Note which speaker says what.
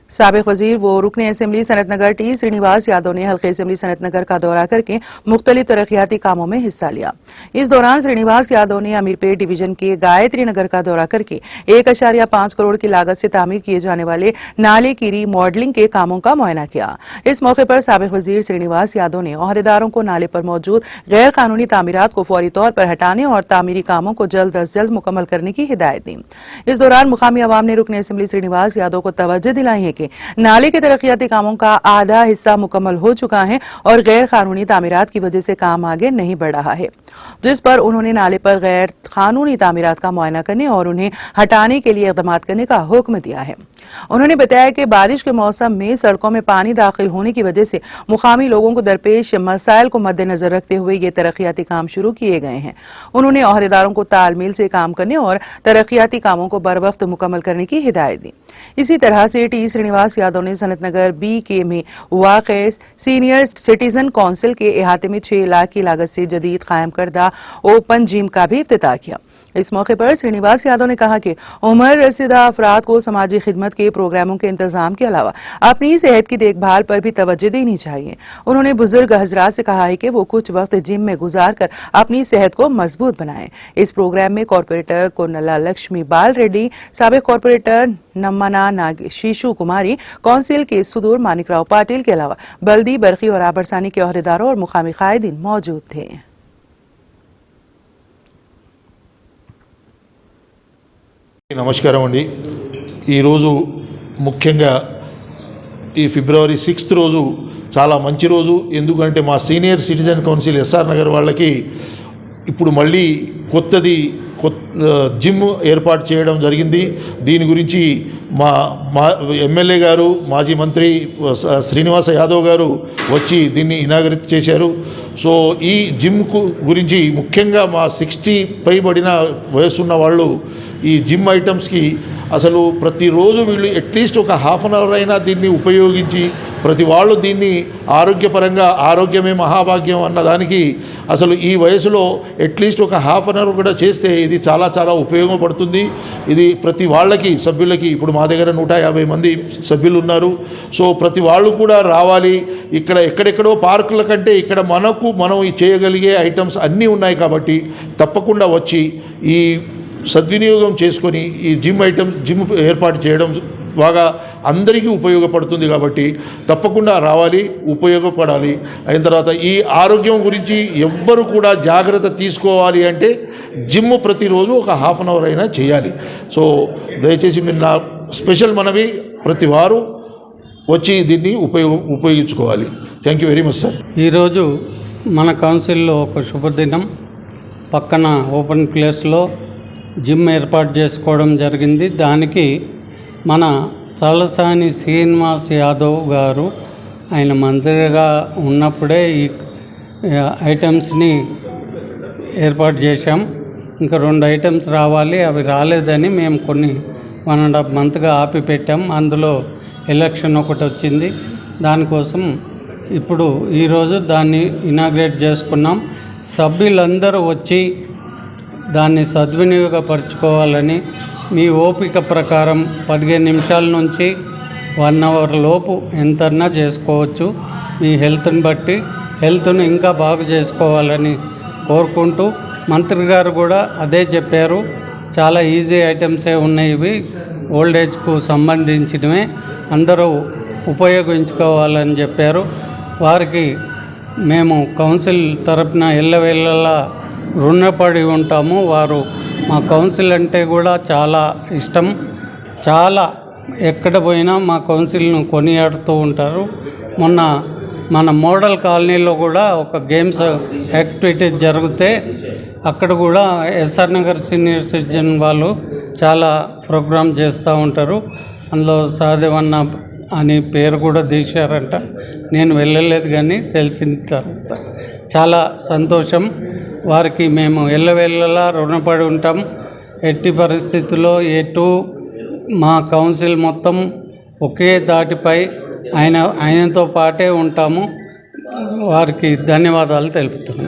Speaker 1: साबिक वजीर व रुकने असेंबली सनत नगर टी श्रीनिवास यादव ने हल्के असेंबली सनत नगर का दौरा करके मुख्तलिफ तरक्याती कामों में हिस्सा लिया। इस दौरान श्रीनिवास यादव ने अमीरपेट डिवीजन के गायत्री नगर का दौरा करके 1.5 करोड़ की लागत से तामीर किए जाने वाले नाले की रीमॉडलिंग के कामों का मुआयना किया। इस मौके पर साबिक वजीर श्रीनिवास यादव ने ओहदेदारों को नाले पर मौजूद गैर कानूनी तामीरात को फौरी तौर पर हटाने और तामीरी कामों को जल्द अज जल्द मुकम्मल करने की हिदायत दी। इस दौरान मुकामी अवाम ने रुकने असेंबली श्रीनिवास यादव को तवज्जो दिलाई है कि नाले के तरक्याती कामों का आधा हिस्सा मुकम्मल हो चुका है और गैर कानूनी तामीरात की वजह से काम आगे नहीं बढ़ रहा है, जिस पर उन्होंने नाले पर गैर कानूनी तामीरात का मुआयना करने और उन्हें हटाने के लिए इक़दाम करने का हुक्म दिया है। उन्होंने बताया कि बारिश के मौसम में सड़कों में पानी दाखिल होने की वजह से मुकामी लोगों को दरपेश मसाइल को मद्देनजर रखते हुए ये तरक्याती काम शुरू किए गए हैं। उन्होंने ओहदेदारों को तालमेल से काम करने और तरक्याती कामों को बर वक्त मुकम्मल करने की हिदायत दी। इसी तरह से टी श्रीनिवास यादव ने सनत नगर BK में वाक़े सीनियर सिटीजन काउंसिल के अहाते में 6 लाख की लागत से जदीद कायम करदा ओपन जिम का भी इफ्तिताह किया। इस मौके पर श्रीनिवास यादव ने कहा कि उम्र रसीदा अफराद को समाजी खिदमत के प्रोग्रामों के इंतजाम के अलावा अपनी सेहत की देखभाल पर भी तवज्जो देनी चाहिए। उन्होंने बुजुर्ग हजरात से कहा है कि वो कुछ वक्त जिम में गुजार कर अपनी सेहत को मजबूत बनाएं। इस प्रोग्राम में कॉरपोरेटर कोनला लक्ष्मी बाल रेड्डी, साबिक कॉरपोरेटर नम्मना नाग शीशु कुमारी, काउंसिल के सुदूर मानिकराव पाटिल के अलावा बल्दी, बरखी और आबरसानी के ओहदेदारों और मुकामी कायदीन मौजूद थे।
Speaker 2: నమస్కారం అండి। ఈరోజు ముఖ్యంగా ఈ ఫిబ్రవరి 6th రోజు చాలా మంచి రోజు। ఎందుకంటే మా senior citizen council SR Nagar వాళ్ళకి ఇప్పుడు మళ్ళీ కొత్త జిమ్ ఏర్పాటు చేయడం జరిగింది। దీని గురించి మా ఎమ్మెల్యే గారు, మాజీ మంత్రి శ్రీనివాస యాదవ్ గారు వచ్చి దీన్ని ఇనాగరేట్ చేశారు। సో ఈ జిమ్ గురించి ముఖ్యంగా మా 60 పైబడిన వయసున్న వాళ్ళు ఈ జిమ్ ఐటమ్స్కి అసలు ప్రతిరోజు వీళ్ళు అట్లీస్ట్ ఒక హాఫ్ అన్ అవర్ అయినా దీన్ని ఉపయోగించి ప్రతి వాళ్ళు దీన్ని ఆరోగ్యపరంగా ఆరోగ్యమే మహాభాగ్యం అన్నదానికి అసలు ఈ వయసులో అట్లీస్ట్ ఒక హాఫ్ అన్ అవర్ కూడా చేస్తే ఇది చాలా చాలా ఉపయోగపడుతుంది। ఇది ప్రతి వాళ్ళకి సభ్యులకి ఇప్పుడు మా దగ్గర 150 మంది సభ్యులు ఉన్నారు। సో ప్రతి వాళ్ళు కూడా రావాలి। ఇక్కడ ఎక్కడెక్కడో పార్కుల కంటే ఇక్కడ మనం చేయగలిగే ఐటమ్స్ అన్నీ ఉన్నాయి కాబట్టి తప్పకుండా వచ్చి ఈ సద్వినియోగం చేసుకొని ఈ జిమ్ ఏర్పాటు చేయడం బాగా అందరికీ ఉపయోగపడుతుంది కాబట్టి తప్పకుండా రావాలి, ఉపయోగపడాలి। అయిన తర్వాత ఈ ఆరోగ్యం గురించి ఎవ్వరు కూడా జాగ్రత్త తీసుకోవాలి అంటే జిమ్ ప్రతిరోజు ఒక హాఫ్ అన్ అవర్ అయినా చేయాలి। సో దయచేసి మీరు నా స్పెషల్ మనవి ప్రతి వారు వచ్చి దీన్ని ఉపయోగించుకోవాలి। Thank you very much sir.
Speaker 3: ఈరోజు మన కౌన్సిల్లో ఒక శుభదినం, పక్కన ఓపెన్ ప్లేస్లో జిమ్ ఏర్పాటు చేసుకోవడం జరిగింది। దానికి మన తలసాని శ్రీనివాస్ యాదవ్ గారు ఆయన మంత్రిగా ఉన్నప్పుడే ఈ ఐటమ్స్ని ఏర్పాటు చేశాం। ఇంకా 2 ఐటమ్స్ రావాలి, అవి రాలేదని మేము కొన్ని 1.5 మంత్గా ఆపి పెట్టాం। అందులో ఎలక్షన్ ఒకటి వచ్చింది, దానికోసం ఇప్పుడు ఈరోజు దాన్ని ఇనాగ్రేట్ చేసుకున్నాం। సభ్యులందరూ వచ్చి దాన్ని సద్వినియోగపరచుకోవాలని, మీ ఓపిక ప్రకారం 15 నిమిషాల నుంచి 1 అవర్ లోపు ఎంతన్నా చేసుకోవచ్చు। మీ హెల్త్ని బట్టి హెల్త్ను ఇంకా బాగు చేసుకోవాలని కోరుకుంటూ, మంత్రి గారు కూడా అదే చెప్పారు। చాలా ఈజీ ఐటమ్సే ఉన్నాయి, ఇవి ఓల్డ్ ఏజ్కు సంబంధించినవే, అందరూ ఉపయోగించుకోవాలని చెప్పారు। వారికి మేము కౌన్సిల్ తరపున ఎల్లవేళలా రుణపడి ఉంటాము। వారు మా కౌన్సిల్ అంటే కూడా చాలా ఇష్టం, చాలా ఎక్కడ పోయినా మా కౌన్సిల్ను కొనియాడుతూ ఉంటారు। మొన్న మన మోడల్ కాలనీలో కూడా ఒక గేమ్స్ యాక్టివిటీస్ జరిగితే అక్కడ కూడా SR నగర్ సీనియర్ సిటిజన్ వాళ్ళు చాలా ప్రోగ్రామ్ చేస్తూ ఉంటారు। అందులో సహదేవన్న అని పేరు కూడా తీశారంట, నేను వెళ్ళలేదు కానీ తెలిసిన తర్వాత చాలా సంతోషం। వారికి మేము ఎల్లవేళలా రుణపడి ఉంటాం। ఎట్టి పరిస్థితుల్లో మా కౌన్సిల్ మొత్తం ఒకే దాటిపై ఆయనతో పాటే ఉంటాము। వారికి ధన్యవాదాలు తెలుపుతున్నాం।